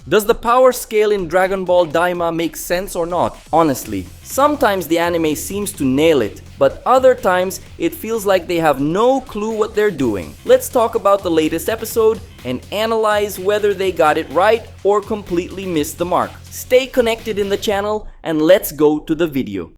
Does the power scale in Dragon Ball DAIMA make sense or not? Honestly, sometimes the anime seems to nail it, but other times it feels like they have no clue what they're doing. Let's talk about the latest episode and analyze whether they got it right or completely missed the mark. Stay connected in the channel and let's go to the video.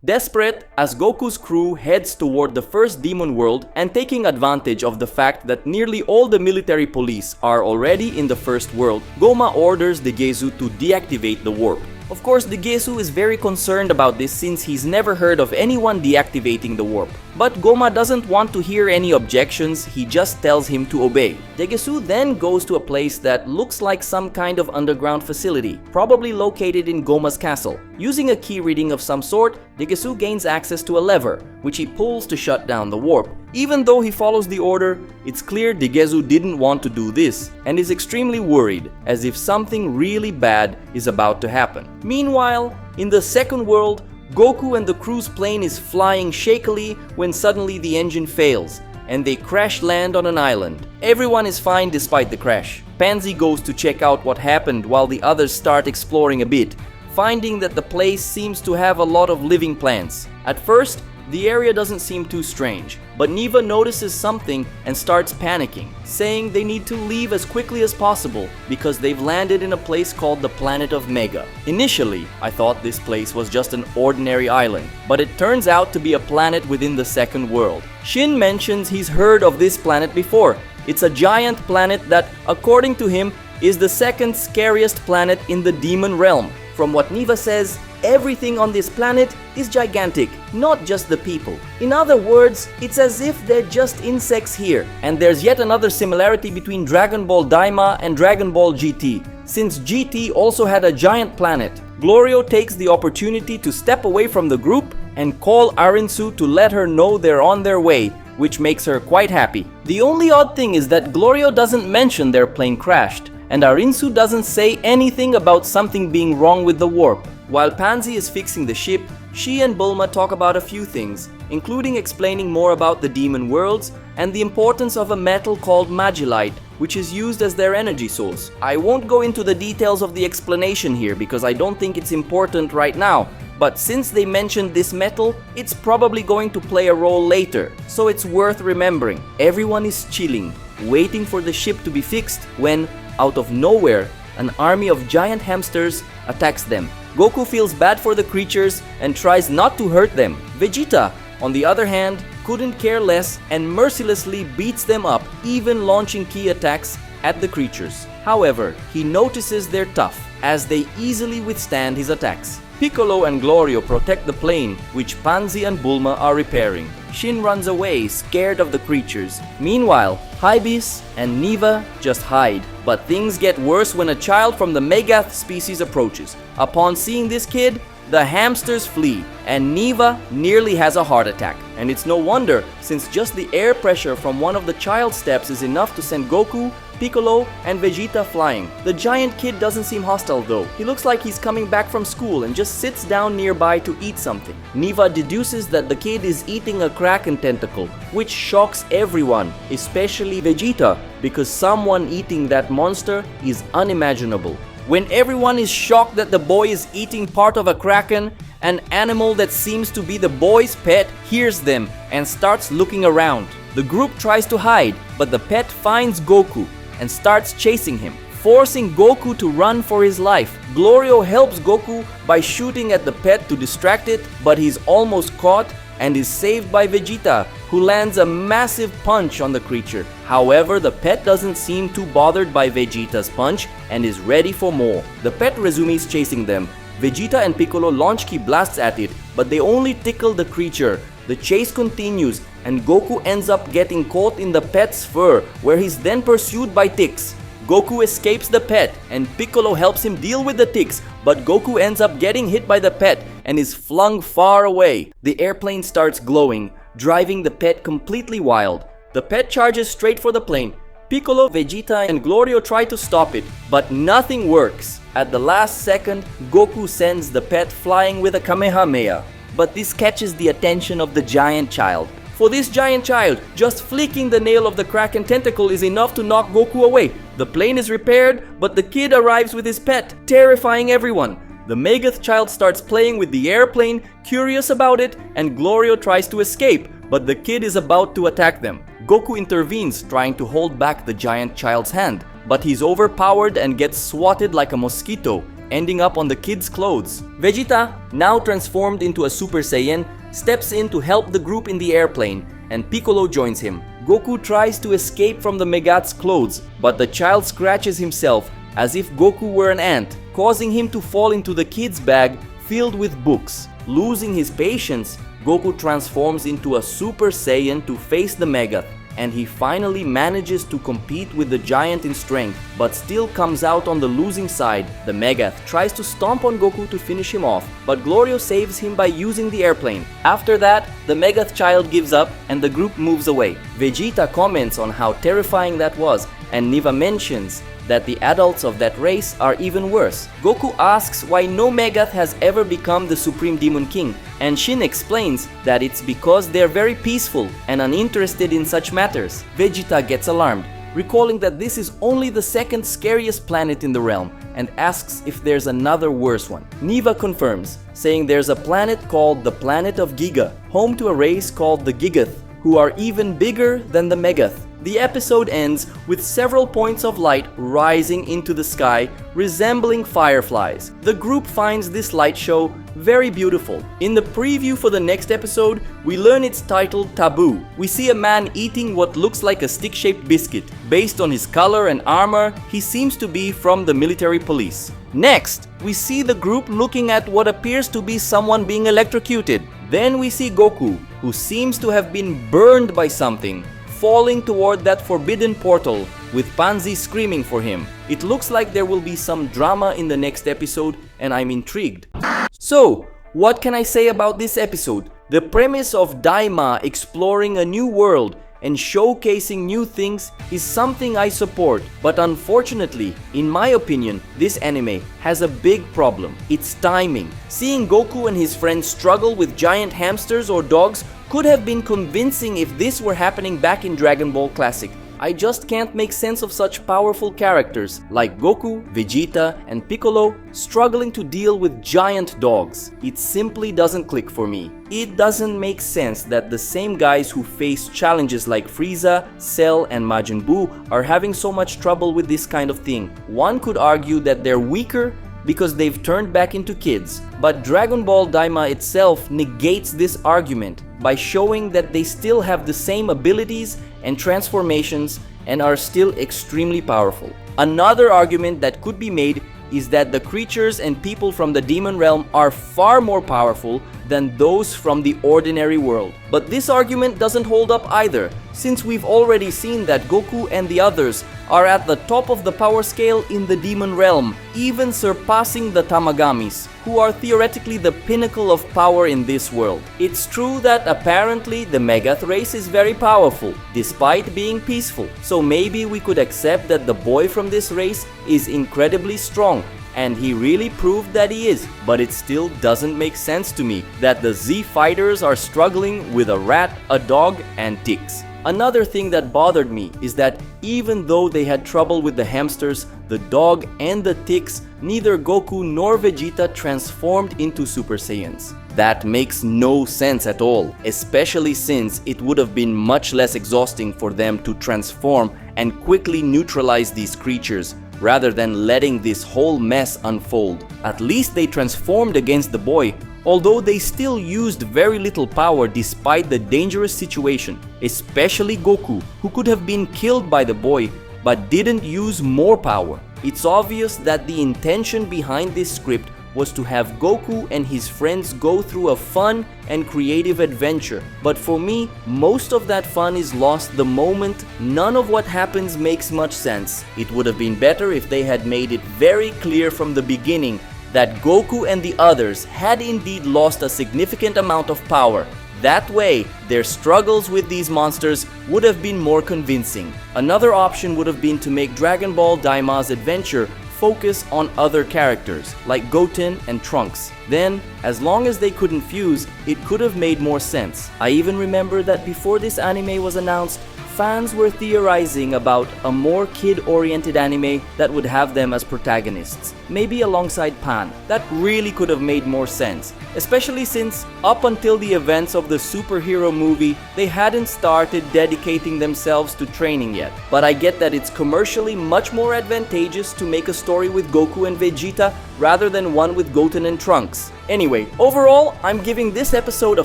Desperate, as Goku's crew heads toward the first demon world and taking advantage of the fact that nearly all the military police are already in the first world, Goma orders the Gezu to deactivate the warp. Of course, the Gezu is very concerned about this since he's never heard of anyone deactivating the warp. But Goma doesn't want to hear any objections, he just tells him to obey. Gezu then goes to a place that looks like some kind of underground facility, probably located in Goma's castle. Using a key reading of some sort, Gezu gains access to a lever, which he pulls to shut down the warp. Even though he follows the order, it's clear Gezu didn't want to do this and is extremely worried, as if something really bad is about to happen. Meanwhile, in the second world, Goku and the crew's plane is flying shakily when suddenly the engine fails and they crash land on an island. Everyone is fine despite the crash. Pansy goes to check out what happened while the others start exploring a bit, finding that the place seems to have a lot of living plants. At first, the area doesn't seem too strange, but Neva notices something and starts panicking, saying they need to leave as quickly as possible because they've landed in a place called the planet of Mega. Initially, I thought this place was just an ordinary island, but it turns out to be a planet within the second world. Shin mentions he's heard of this planet before. It's a giant planet that, according to him, is the second scariest planet in the demon realm. From what Neva says, everything on this planet is gigantic, not just the people. In other words, it's as if they're just insects here. And there's yet another similarity between Dragon Ball DAIMA and Dragon Ball GT. Since GT also had a giant planet, Glorio takes the opportunity to step away from the group and call Arinsu to let her know they're on their way, which makes her quite happy. The only odd thing is that Glorio doesn't mention their plane crashed, and Arinsu doesn't say anything about something being wrong with the warp. While Pansy is fixing the ship, she and Bulma talk about a few things, including explaining more about the demon worlds and the importance of a metal called Magilite, which is used as their energy source. I won't go into the details of the explanation here because I don't think it's important right now, but since they mentioned this metal, it's probably going to play a role later, so it's worth remembering. Everyone is chilling, waiting for the ship to be fixed when, out of nowhere, an army of giant hamsters attacks them. Goku feels bad for the creatures and tries not to hurt them. Vegeta, on the other hand, couldn't care less and mercilessly beats them up, even launching key attacks at the creatures. However, he notices they're tough, as they easily withstand his attacks. Piccolo and Glorio protect the plane, which Pansy and Bulma are repairing. Shin runs away, scared of the creatures. Meanwhile, Hybeis and Neva just hide. But things get worse when a child from the Megath species approaches. Upon seeing this kid, the hamsters flee, and Neva nearly has a heart attack. And it's no wonder, since just the air pressure from one of the child's steps is enough to send Goku, Piccolo, and Vegeta flying. The giant kid doesn't seem hostile though. He looks like he's coming back from school and just sits down nearby to eat something. Neva deduces that the kid is eating a Kraken tentacle, which shocks everyone, especially Vegeta, because someone eating that monster is unimaginable. When everyone is shocked that the boy is eating part of a Kraken, an animal that seems to be the boy's pet hears them and starts looking around. The group tries to hide, but the pet finds Goku and starts chasing him, forcing Goku to run for his life. Glorio helps Goku by shooting at the pet to distract it, but he's almost caught and is saved by Vegeta, who lands a massive punch on the creature. However, the pet doesn't seem too bothered by Vegeta's punch and is ready for more. The pet resumes chasing them. Vegeta and Piccolo launch ki blasts at it, but they only tickle the creature. The chase continues, and Goku ends up getting caught in the pet's fur, where he's then pursued by ticks. Goku escapes the pet, and Piccolo helps him deal with the ticks, but Goku ends up getting hit by the pet and is flung far away. The airplane starts glowing, driving the pet completely wild. The pet charges straight for the plane. Piccolo, Vegeta, and Glorio try to stop it, but nothing works. At the last second, Goku sends the pet flying with a Kamehameha. but this catches the attention of the giant child. For this giant child, just flicking the nail of the Kraken tentacle is enough to knock Goku away. The plane is repaired, but the kid arrives with his pet, terrifying everyone. The Megath child starts playing with the airplane, curious about it, and Glorio tries to escape, but the kid is about to attack them. Goku intervenes, trying to hold back the giant child's hand, but he's overpowered and gets swatted like a mosquito, ending up on the kid's clothes. Vegeta, now transformed into a Super Saiyan, steps in to help the group in the airplane, and Piccolo joins him. Goku tries to escape from the Megath's clothes, but the child scratches himself as if Goku were an ant, causing him to fall into the kid's bag filled with books. Losing his patience, Goku transforms into a Super Saiyan to face the Megath, and he finally manages to compete with the giant in strength, but still comes out on the losing side. The Megath tries to stomp on Goku to finish him off, but Glorio saves him by using the airplane. After that, the Megath child gives up and the group moves away. Vegeta comments on how terrifying that was, and Niva mentions that the adults of that race are even worse. Goku asks why no Megath has ever become the Supreme Demon King, and Shin explains that it's because they're very peaceful and uninterested in such matters. Vegeta gets alarmed, recalling that this is only the second scariest planet in the realm, and asks if there's another worse one. Niva confirms, saying there's a planet called the Planet of Giga, home to a race called the Gigath, who are even bigger than the Megath. The episode ends with several points of light rising into the sky, resembling fireflies. The group finds this light show very beautiful. In the preview for the next episode, we learn it's titled Taboo. We see a man eating what looks like a stick-shaped biscuit. Based on his color and armor, he seems to be from the military police. Next, we see the group looking at what appears to be someone being electrocuted. Then we see Goku, who seems to have been burned by something, falling toward that forbidden portal, with Pansy screaming for him. It looks like there will be some drama in the next episode, and I'm intrigued. So, what can I say about this episode? The premise of DAIMA exploring a new world and showcasing new things is something I support, but unfortunately, in my opinion, this anime has a big problem. It's timing. Seeing Goku and his friends struggle with giant hamsters or dogs could have been convincing if this were happening back in Dragon Ball Classic. I just can't make sense of such powerful characters like Goku, Vegeta, and Piccolo struggling to deal with giant dogs. It simply doesn't click for me. It doesn't make sense that the same guys who face challenges like Frieza, Cell, and Majin Buu are having so much trouble with this kind of thing. One could argue that they're weaker because they've turned back into kids, but Dragon Ball Daima itself negates this argument by showing that they still have the same abilities and transformations and are still extremely powerful. Another argument that could be made is that the creatures and people from the demon realm are far more powerful than those from the ordinary world. But this argument doesn't hold up either, since we've already seen that Goku and the others are at the top of the power scale in the demon realm, even surpassing the Tamagamis, who are theoretically the pinnacle of power in this world. It's true that apparently the Megath race is very powerful, despite being peaceful, so maybe we could accept that the boy from this race is incredibly strong, and he really proved that he is, but it still doesn't make sense to me that the Z fighters are struggling with a rat, a dog, and ticks. Another thing that bothered me is that even though they had trouble with the hamsters, the dog, and the ticks, neither Goku nor Vegeta transformed into Super Saiyans. That makes no sense at all, especially since it would have been much less exhausting for them to transform and quickly neutralize these creatures, rather than letting this whole mess unfold. At least they transformed against the boy, although they still used very little power despite the dangerous situation, especially Goku, who could have been killed by the boy but didn't use more power. It's obvious that the intention behind this script was to have Goku and his friends go through a fun and creative adventure, but for me, most of that fun is lost the moment none of what happens makes much sense. It would have been better if they had made it very clear from the beginning that Goku and the others had indeed lost a significant amount of power. That way, their struggles with these monsters would have been more convincing. Another option would have been to make Dragon Ball Daima's adventure focus on other characters, like Goten and Trunks. Then, as long as they couldn't fuse, it could have made more sense. I even remember that before this anime was announced, fans were theorizing about a more kid-oriented anime that would have them as protagonists, maybe alongside Pan. That really could have made more sense, especially since up until the events of the superhero movie, they hadn't started dedicating themselves to training yet. But I get that it's commercially much more advantageous to make a story with Goku and Vegeta rather than one with Goten and Trunks. Anyway, overall, I'm giving this episode a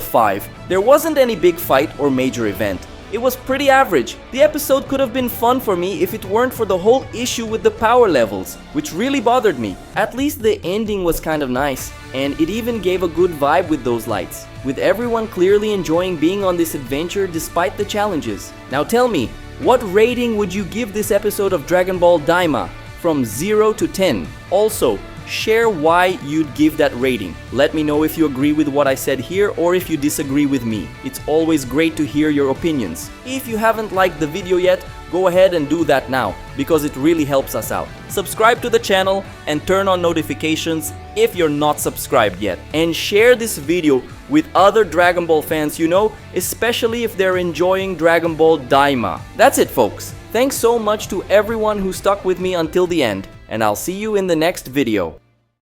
5. There wasn't any big fight or major event. It was pretty average. The episode could have been fun for me if it weren't for the whole issue with the power levels, which really bothered me. At least the ending was kind of nice, and it even gave a good vibe with those lights, with everyone clearly enjoying being on this adventure despite the challenges. Now tell me, what rating would you give this episode of Dragon Ball DAIMA from 0 to 10? Also, share why you'd give that rating. Let me know if you agree with what I said here or if you disagree with me. It's always great to hear your opinions. If you haven't liked the video yet, go ahead and do that now, because it really helps us out. Subscribe to the channel and turn on notifications if you're not subscribed yet. And share this video with other Dragon Ball fans you know, especially if they're enjoying Dragon Ball DAIMA. That's it, folks. Thanks so much to everyone who stuck with me until the end, and I'll see you in the next video.